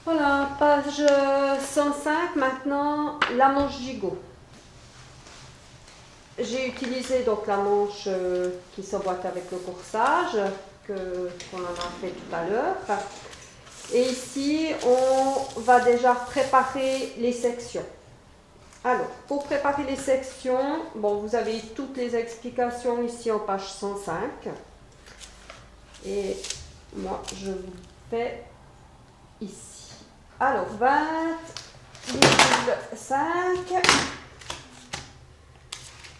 Voilà, page 105, maintenant la manche gigot. J'ai utilisé donc la manche qui s'emboîte avec le corsage qu'on en a fait tout à l'heure. Et ici, on va déjà préparer les sections. Alors, pour préparer les sections, bon, vous avez toutes les explications ici en page 105. Et moi, je vous fais ici. Alors, 20,5.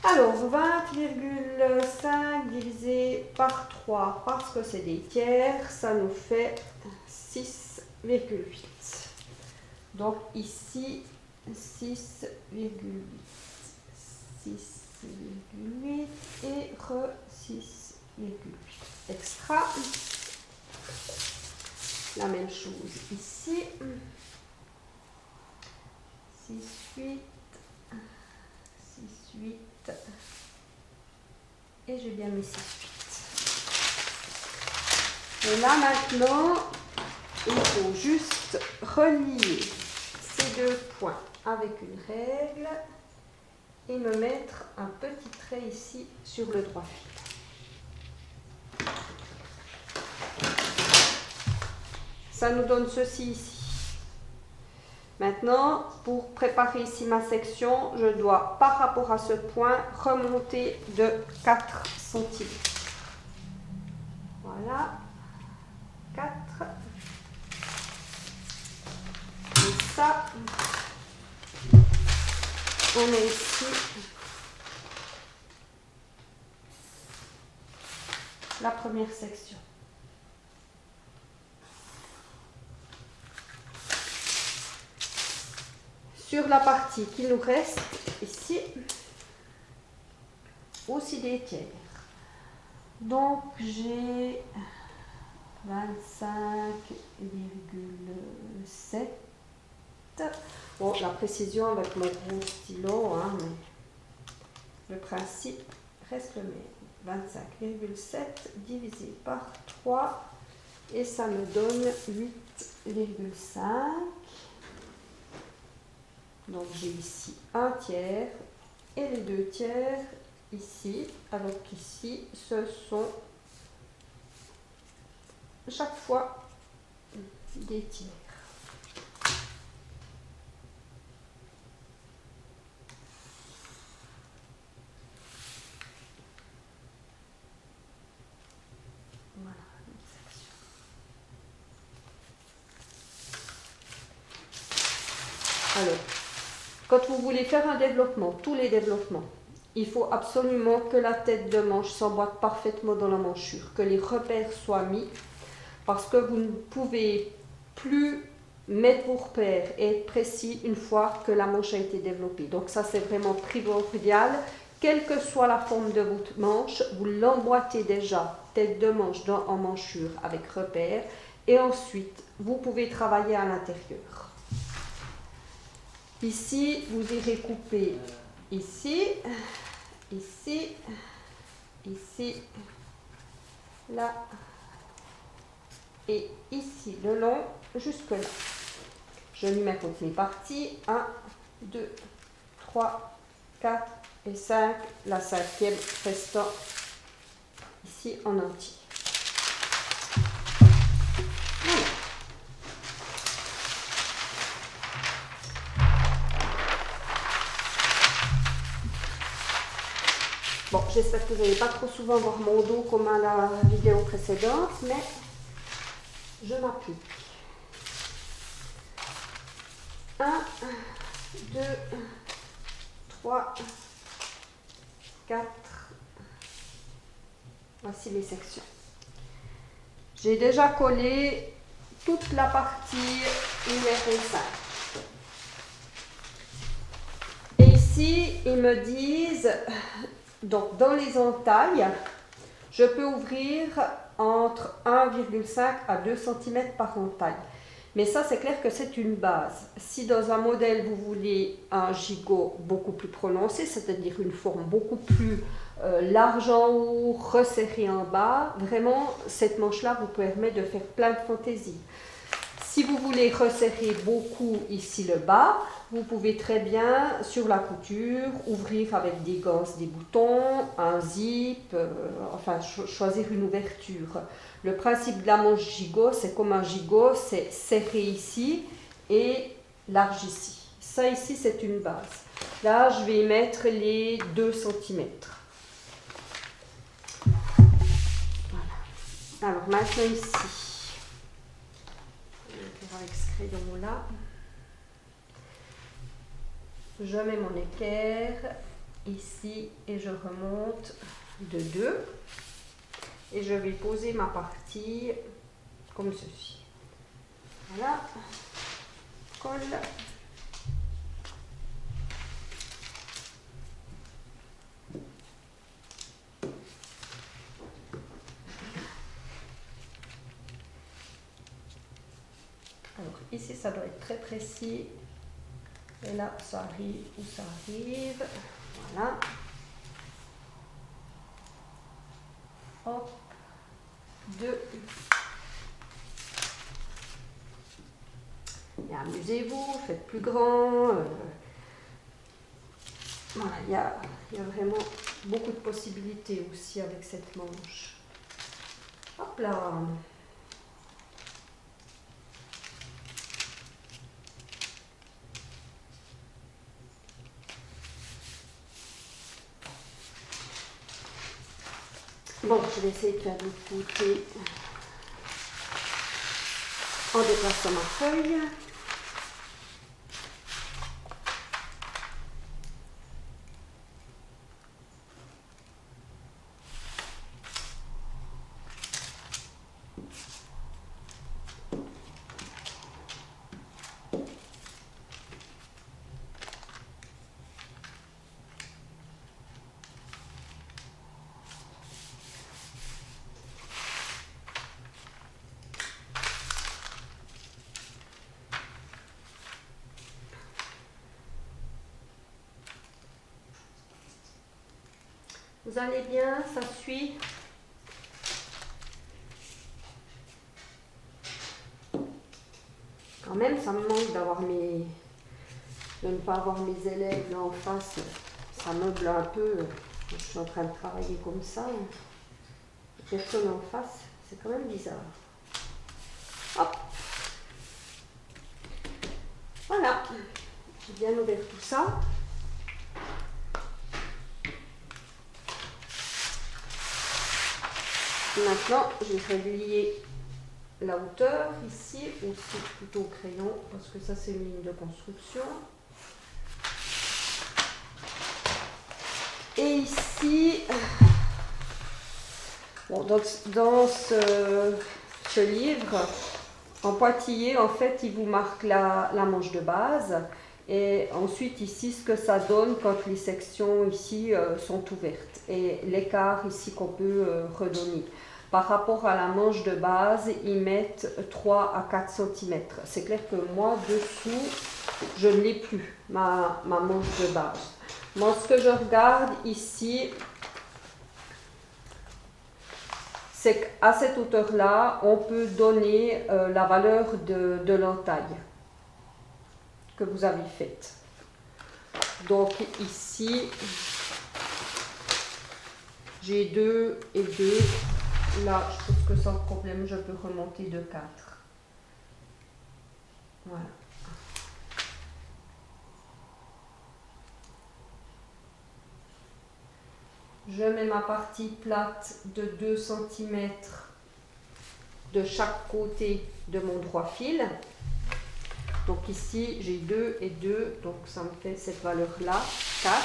Alors, 20,5 divisé par 3, parce que c'est des tiers, ça nous fait 6,8. Donc ici, 6,8. 6,8 et 6,8. Extra. La même chose ici. 6,8. 6,8. Et j'ai bien mis 6,8. Et là maintenant, il faut juste relier ces deux points avec une règle et me mettre un petit trait ici sur le droit fil. Ça nous donne ceci ici. Maintenant, pour préparer ici ma section, je dois, par rapport à ce point, remonter de 4 cm. Voilà. 4. Et ça, on est ici. La première section. Sur la partie qui nous reste ici, aussi des tiers. Donc j'ai 25,7. Bon, la précision avec mon gros stylo, hein, mais le principe reste le même. 25,7 divisé par 3 et ça me donne 8,5. Donc j'ai ici un tiers et les deux tiers ici, alors qu'ici ce sont chaque fois des tiers. Voilà, une section. Alors, quand vous voulez faire un développement, tous les développements, il faut absolument que la tête de manche s'emboîte parfaitement dans la manchure, que les repères soient mis, parce que vous ne pouvez plus mettre vos repères et être précis une fois que la manche a été développée. Donc ça, c'est vraiment primordial. Quelle que soit la forme de votre manche, vous l'emboîtez déjà, tête de manche en manchure avec repères, et ensuite, vous pouvez travailler à l'intérieur. Ici, vous irez couper ici, ici, ici, là, et ici, le long, jusque là. Je numérote mes parties. 1, 2, 3, 4 et 5. La cinquième restant ici en entier. Voilà. Bon, j'espère que vous n'allez pas trop souvent voir mon dos comme à la vidéo précédente, mais je m'applique. 1, 2, 3, 4. Voici les sections. J'ai déjà collé toute la partie numéro 5. Et ici, ils me disent, donc dans les entailles, je peux ouvrir entre 1,5 à 2 cm par entaille. Mais ça, c'est clair que c'est une base. Si dans un modèle, vous voulez un gigot beaucoup plus prononcé, c'est-à-dire une forme beaucoup plus large en haut, resserrée en bas, vraiment, cette manche-là vous permet de faire plein de fantaisie. Si vous voulez resserrer beaucoup ici le bas, vous pouvez très bien, sur la couture, ouvrir avec des ganses des boutons, un zip, enfin choisir une ouverture. Le principe de la manche gigot, c'est comme un gigot, c'est serré ici et large ici. Ça ici, c'est une base. Là, je vais mettre les 2 cm. Voilà. Alors maintenant ici, je vais faire avec ce crayon là. Je mets mon équerre ici et je remonte de 2. Et je vais poser ma partie comme ceci. Voilà. Colle. Alors ici ça doit être très précis. Et là ça arrive où ça arrive. Voilà. Hop. 2. Et amusez-vous, faites plus grand. Voilà, il y a vraiment beaucoup de possibilités aussi avec cette manche. Hop là. Bon, je vais essayer de faire de l'autre côté en déplaçant ma feuille. Vous allez bien, ça suit. Quand même, ça me manque de ne pas avoir mes élèves là en face. Ça meuble un peu. Je suis en train de travailler comme ça. Personne en face, c'est quand même bizarre. Hop. Voilà. J'ai bien ouvert tout ça. Maintenant, je vais relier la hauteur ici, aussi plutôt au crayon, parce que ça c'est une ligne de construction. Et ici, bon, dans ce livre, en pointillé, en fait, il vous marque la manche de base. Et ensuite ici, ce que ça donne quand les sections ici sont ouvertes. Et l'écart ici qu'on peut redonner. Par rapport à la manche de base, ils mettent 3 à 4 cm. C'est clair que moi, dessous, je ne l'ai plus, ma manche de base. Moi, ce que je regarde ici, c'est qu'à cette hauteur-là, on peut donner la valeur de l'entaille que vous avez faite. Donc ici, j'ai 2 et 2. Là, je pense que sans problème, je peux remonter de 4. Voilà. Je mets ma partie plate de 2 cm de chaque côté de mon droit fil. Donc ici, j'ai 2 et 2, donc ça me fait cette valeur-là, 4.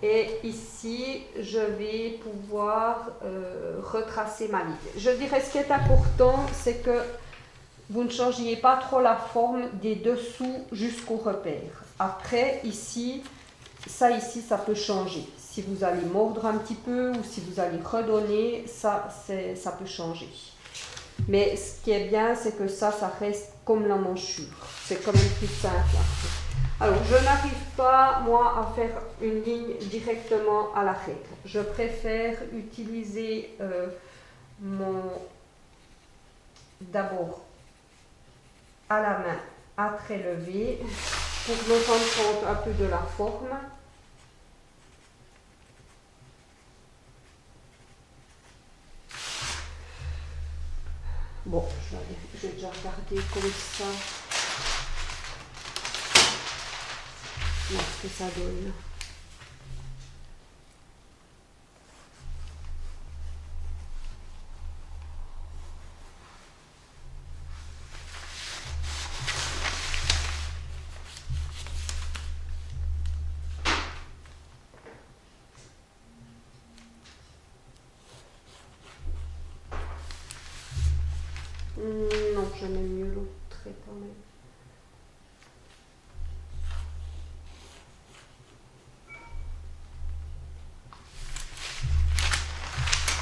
Et ici, je vais pouvoir retracer ma ligne. Je dirais ce qui est important, c'est que vous ne changiez pas trop la forme des dessous jusqu'au repère. Après, ici, ça peut changer. Si vous allez mordre un petit peu ou si vous allez redonner, ça peut changer. Mais ce qui est bien, c'est que ça reste comme la manchure. C'est quand même plus simple. Alors, je n'arrive pas, moi, à faire une ligne directement à la règle. Je préfère utiliser d'abord à la main à trait levé pour nous rendre compte un peu de la forme. Bon, je vais déjà regarder comme ça ce que ça donne. Non, j'aime mieux l'autre trait quand même.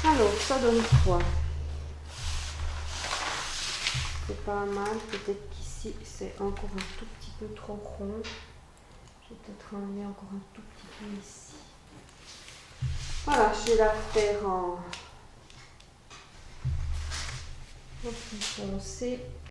Alors, ça donne quoi? C'est pas mal. Peut-être qu'ici, c'est encore un tout petit peu trop rond. Je vais peut-être enlever encore un tout petit peu ici. Voilà, je vais la faire en plus foncé.